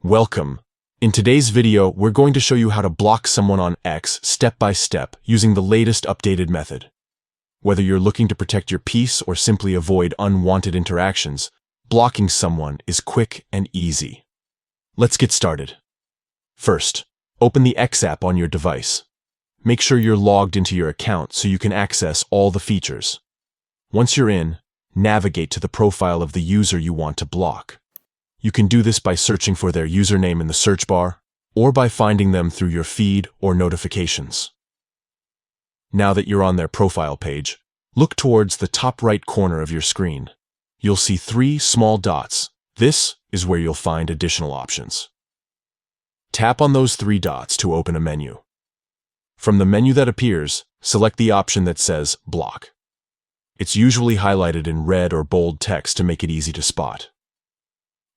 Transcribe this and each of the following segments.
Welcome. In today's video, we're going to show you how to block someone on X step by step using the latest updated method. Whether you're looking to protect your peace or simply avoid unwanted interactions, blocking someone is quick and easy. Let's get started. First, open the X app on your device. Make sure you're logged into your account so you can access all the features. Once you're in, navigate to the profile of the user you want to block. You can do this by searching for their username in the search bar, or by finding them through your feed or notifications. Now that you're on their profile page, look towards the top right corner of your screen. You'll see 3 small dots. This is where you'll find additional options. Tap on those 3 dots to open a menu. From the menu that appears, select the option that says Block. It's usually highlighted in red or bold text to make it easy to spot.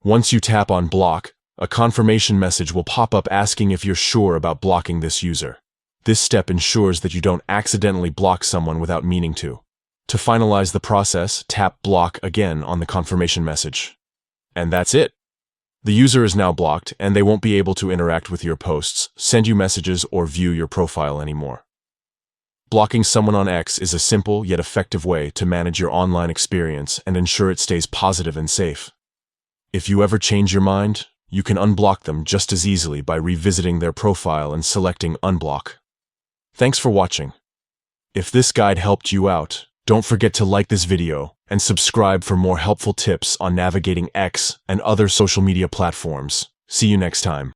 Once you tap on Block, a confirmation message will pop up asking if you're sure about blocking this user. This step ensures that you don't accidentally block someone without meaning to. To finalize the process, tap Block again on the confirmation message. And that's it. The user is now blocked, and they won't be able to interact with your posts, send you messages, or view your profile anymore. Blocking someone on X is a simple yet effective way to manage your online experience and ensure it stays positive and safe. If you ever change your mind, you can unblock them just as easily by revisiting their profile and selecting Unblock. Thanks for watching. If this guide helped you out, don't forget to like this video and subscribe for more helpful tips on navigating X and other social media platforms. See you next time.